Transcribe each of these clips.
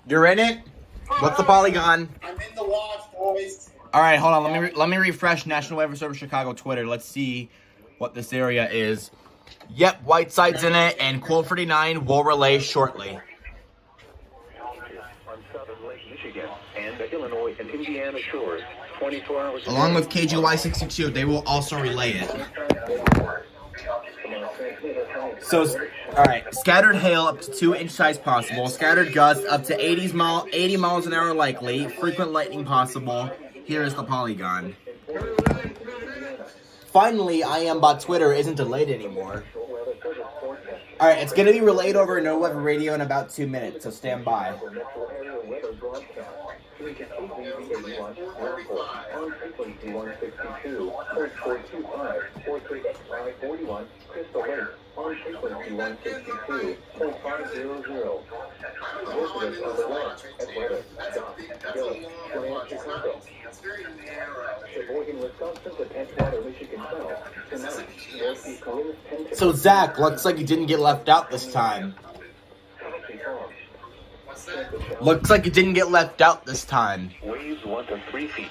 You're in it? What's the polygon? I'm in the watch, boys. All right, hold on. Let me refresh National Weather Service Chicago Twitter. Let's see what this area is. Yep, Whiteside's in it, and Quote 49 will relay shortly. On southern Lake Michigan and the Illinois and Indiana shores, 24 hours. Along with KGY 62, they will also relay it. So, alright, scattered hail up to 2-inch size possible. Scattered gusts up to 80 miles an hour likely. Frequent lightning possible. Here is the polygon. Finally, IamBot Twitter isn't delayed anymore. Alright, it's going to be relayed over No Weather Radio in about 2 minutes, so stand by. So Zach, looks like you didn't get left out this time. Looks like you didn't get left out this time. Waves 1 to 3 feet.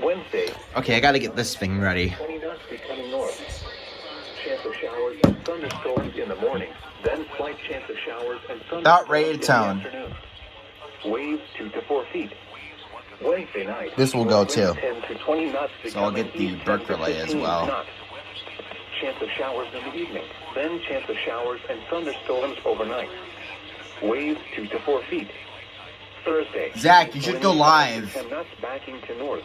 Wednesday. Okay, I gotta get this thing ready. 20 knots becoming north. Chance of showers and thunderstorms in the morning. Then slight chance of showers and thunderstorms About ready to in the tone. afternoon. Waves 2 to 4 feet. Wednesday night. This will go too. 10 to 20 knots So I'll get the Burke relay as well. knots. Chance of showers in the evening. Then chance of showers and thunderstorms overnight. Waves 2 to 4 feet. Thursday. Zach, you should go live. 10 knots backing to north.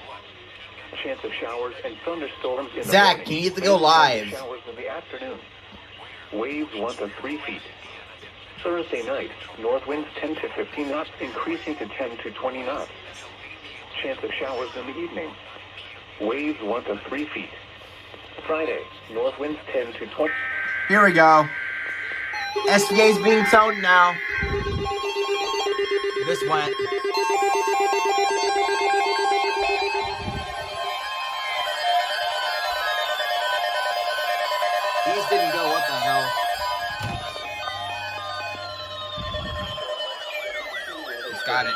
Chance of showers and thunderstorms in the Zach, morning. you need to go live. Showers in the afternoon. Waves 1 to 3 feet. Thursday night, north winds 10 to 15 knots, increasing to 10 to 20 knots. Chance of showers in the evening. Waves 1 to 3 feet. Friday, north winds 10 to 20. Here we go. SVA is being toned now. This went. These didn't go, what the hell? It's got it.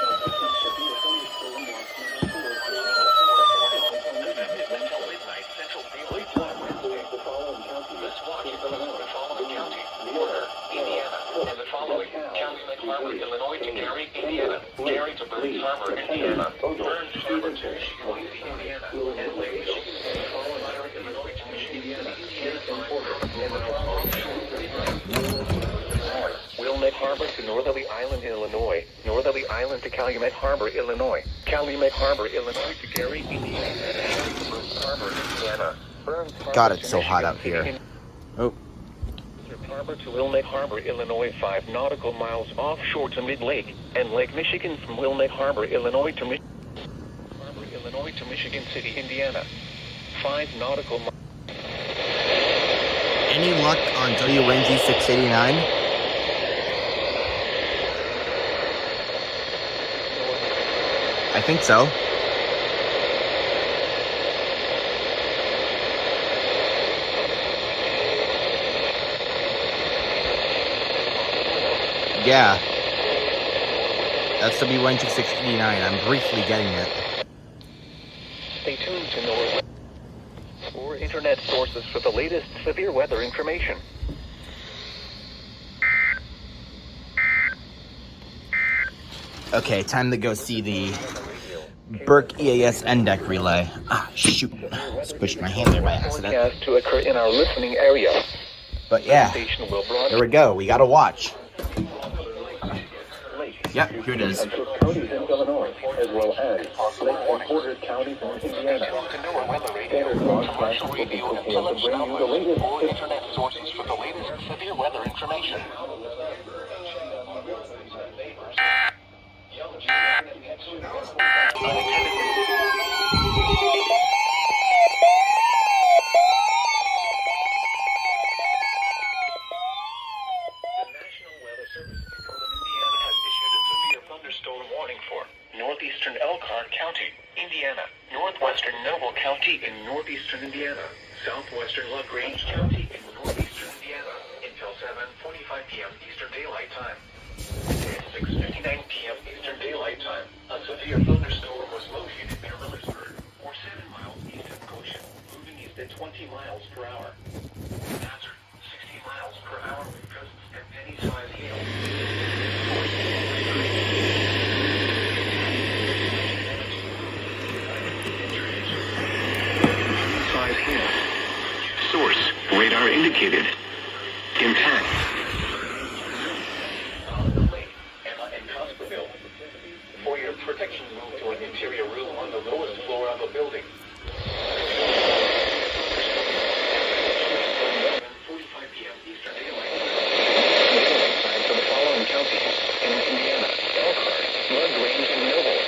Illinois to Gary, Indiana. Gary to Burns Harbor, Indiana. Burns Harbor to Indiana. And Lake Illinois to Michigan, Wilmette Harbor to Northerly Island, Illinois. Northerly Island to Calumet Harbor, Illinois. Calumet Harbor, Illinois to Gary, Indiana. Burns Harbor, Indiana. Burns Harbor God, it's so hot out here. Oh. Harbor to Wilmette Harbor, Illinois, 5 nautical miles offshore to mid-lake, and Lake Michigan from Wilmette Harbor, Illinois to Michigan City, Indiana, 5 nautical miles. Any luck on WNG 689? I think so. Yeah. That's WNG 689. I'm briefly getting it. Stay tuned to NOAA or internet sources for the latest severe weather information. Okay, time to go see the Burke EAS NDEC relay. Ah, shoot. Squished my hand there by accident. Forecast to occur in our listening area. But yeah, Station will broadcast. there we go. We gotta watch. Yep, here it is. Counties in Illinois, as well as Lake and Porter counties in Indiana. Standard broadcast will be prepared to bring you the latest or internet sources for the latest severe weather information. Northeastern Elkhart County, Indiana, northwestern Noble County in northeastern Indiana, southwestern LaGrange County in northeastern Indiana, until 7:45 p.m. Eastern Daylight Time. 9:59 p.m. Eastern Daylight Time, a severe thunderstorm was located near Millersburg, or 7 miles east of Goshen, moving east at 20 miles per hour. Hazard, 60 miles per hour with gusts and penny-sized hail. Penny-sized hail. Source, radar indicated. Impact. For your protection, move to an interior room on the lowest floor of a building. 7:45 p.m. Eastern Daylight Time for the following counties in Indiana: Elkhart, LaGrange, and Noble.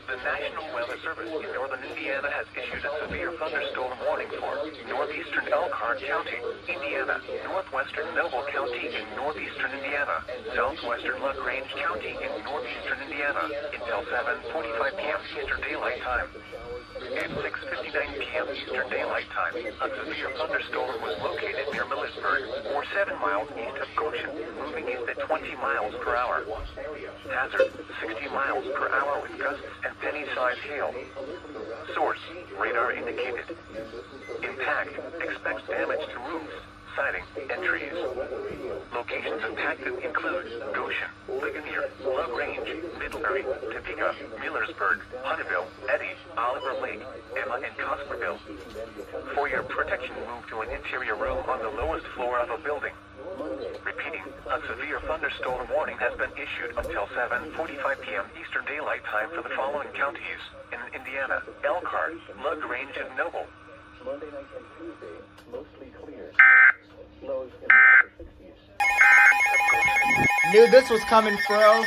The National Weather Service in northern Indiana has issued a severe thunderstorm warning for northeastern Elkhart County, Indiana, northwestern Noble County in northeastern Indiana, southwestern LaGrange County in northeastern Indiana until 7:45 p.m. Eastern Daylight Time. At 6:59 p.m. Eastern Daylight Time, a severe thunderstorm was located near Millersburg, or 7 miles east of Goshen, moving east at 20 miles per hour. Hazard, 60 miles per hour with gusts and penny-sized hail. Source, radar indicated. Impact, expects damage to roofs, siding, and trees. Locations impacted include Goshen, Ligonier, LaGrange, Middlebury, Topeka, Millersburg, Hunterville, Eddy, Oliver Lake, Emma, and Cosperville. For your protection, move to an interior room on the lowest floor of a building. Repeating, a severe thunderstorm warning has been issued until 7:45 p.m. Eastern Daylight Time for the following counties in Indiana: Elkhart, LaGrange, and Noble. Monday night and Tuesday, mostly clear. Lows in the upper 60s. Knew this was coming, Fro.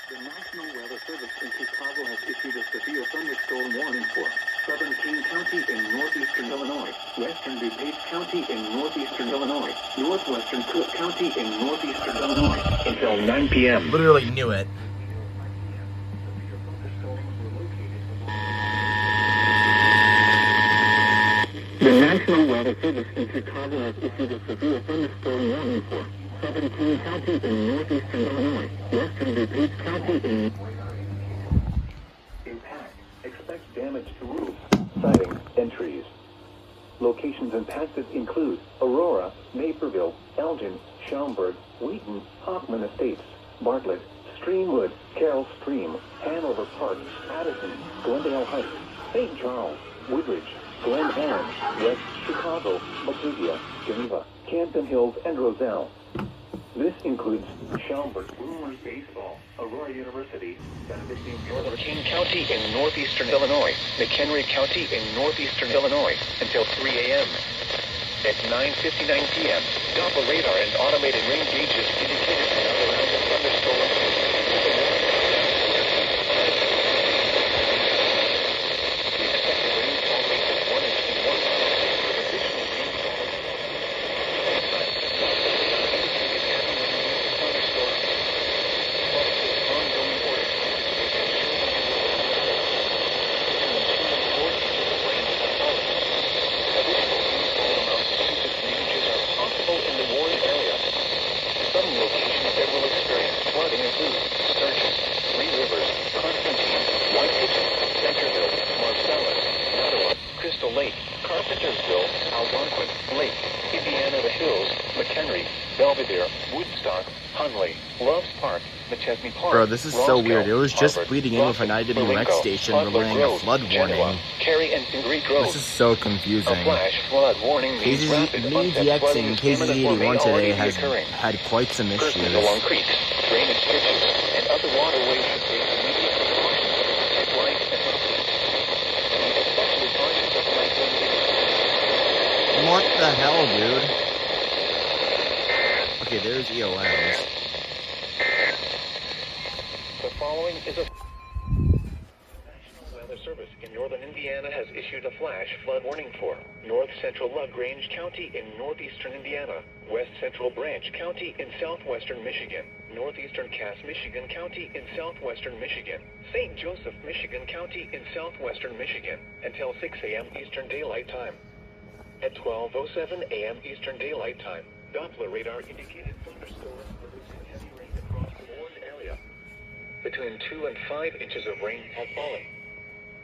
The National Weather Service in Chicago has issued a severe thunderstorm warning for Southern King County in northeastern Illinois, Western DuPage County in northeastern Illinois, northwestern Cook County in northeastern Illinois until 9 p.m. Literally knew it. The National Weather Service in Chicago has issued a severe thunderstorm warning for Southern King County in northeastern Illinois, Western DuPage County in... Impact. Expect damage to roofs, siding, and trees. Locations impacted include Aurora, Naperville, Elgin, Schaumburg, Wheaton, Hoffman Estates, Bartlett, Streamwood, Carroll Stream, Hanover Park, Addison, Glendale Heights, St. Charles, Woodridge, Glen Ellen, West Chicago, Batavia, Geneva, Canton Hills, and Roselle. This includes Schaumburg, Boomers Baseball, Aurora University, Northern King County in northeastern Illinois, McHenry County in northeastern Illinois until 3 a.m. At 9:59 p.m., Doppler radar and automated rain gauges indicated another round of thunderstorms. Lake, Carpentersville, Algonquin, Lake, Indiana the Hills, McHenry, Belvedere, Woodstock, Hunley, Loves Park, McChesney Park. Bro, this is so Roscoe, weird. It was just Harvard, bleeding in with an IWX Marengo, station Hudlow relaying a Grove, flood Genoa, warning. Cary and Green Grove. This is so confusing. A flash flood warning means rapid onset flooding is imminent or may KZ81 today already be has occurring. had quite some issues. Persons along creeks, drainage ditches, and other waterways should take immediate precautions to protect life and property. These especially cautious of life and What the hell, dude? Okay, there's EOMs. The following is a National Weather Service. Service in northern Indiana has issued a flash flood warning for north central LaGrange County in northeastern Indiana, west central Branch County in southwestern Michigan, northeastern Cass, Michigan County in southwestern Michigan, St. Joseph, Michigan County in southwestern Michigan, until 6 a.m. Eastern Daylight Time. At 12:07 a.m. Eastern Daylight Time, Doppler radar indicated thunderstorms producing heavy rain across the warned area. Between 2 and 5 inches of rain have fallen.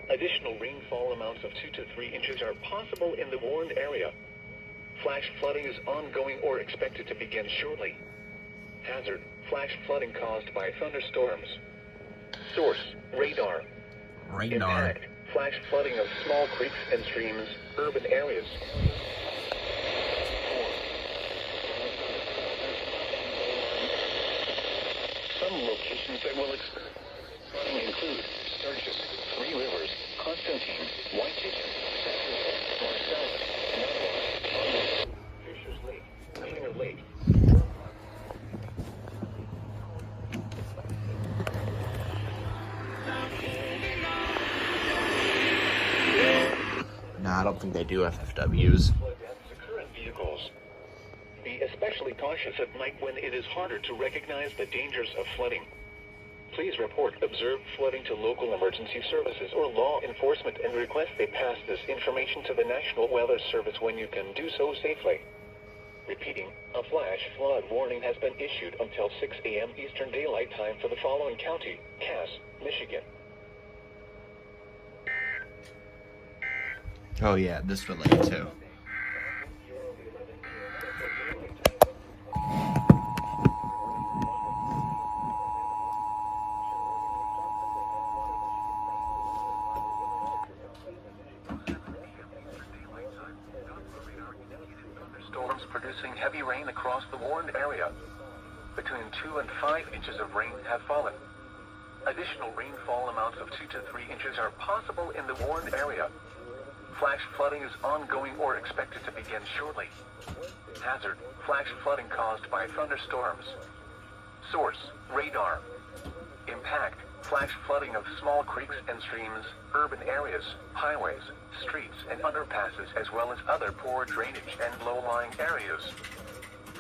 Additional rainfall amounts of 2 to 3 inches are possible in the warned area. Flash flooding is ongoing or expected to begin shortly. Hazard: flash flooding caused by thunderstorms. Source: radar. Impact: flash flooding of small creeks and streams, urban areas. Some locations that will experience flooding include Sturgis, Three Rivers, Constantine, White Chicken, Marcellus, Noah, Fisher's Lake, Cleaner Lake. No, I don't think they do FFWs. Flood deaths occur in vehicles. Be especially cautious at night when it is harder to recognize the dangers of flooding. Please report observed flooding to local emergency services or law enforcement and request they pass this information to the National Weather Service when you can do so safely. Repeating, a flash flood warning has been issued until 6 a.m. Eastern Daylight Time for the following county: Cass, Michigan. Oh yeah, this related too. Storms producing heavy rain across the warned area. Between 2 and 5 inches of rain have fallen. Additional rainfall amounts of 2 to 3 inches are possible in the warned area. Flash flooding is ongoing or expected to begin shortly. Hazard: flash flooding caused by thunderstorms. Source: radar. Impact: flash flooding of small creeks and streams, urban areas, highways, streets, and underpasses, as well as other poor drainage and low-lying areas.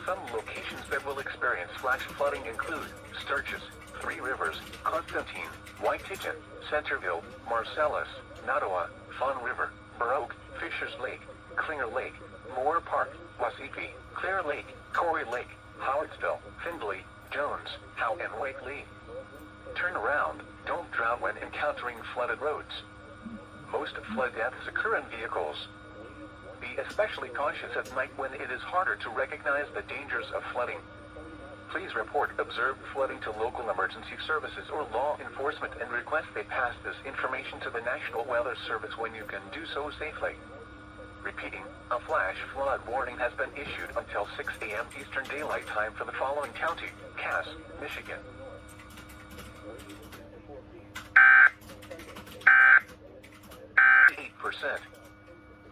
Some locations that will experience flash flooding include Sturgis, Three Rivers, Constantine, White Chicken, Centerville, Marcellus, Nottawa, Fawn River, Baroque, Fisher's Lake, Cleaner Lake, Moore Park, Wasippi, Clear Lake, Corey Lake, Howardsville, Findlay, Jones, Howe, and Wake Lee. Turn around. Don't drown when encountering flooded roads. Most flood deaths occur in vehicles. Be especially cautious at night when it is harder to recognize the dangers of flooding. Please report observed flooding to local emergency services or law enforcement and request they pass this information to the National Weather Service when you can do so safely. Repeating, a flash flood warning has been issued until 6 a.m. Eastern Daylight Time for the following county: Cass, Michigan.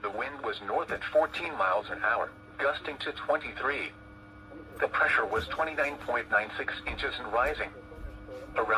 The wind was north at 14 miles an hour, gusting to 23. The pressure was 29.96 inches and rising. Around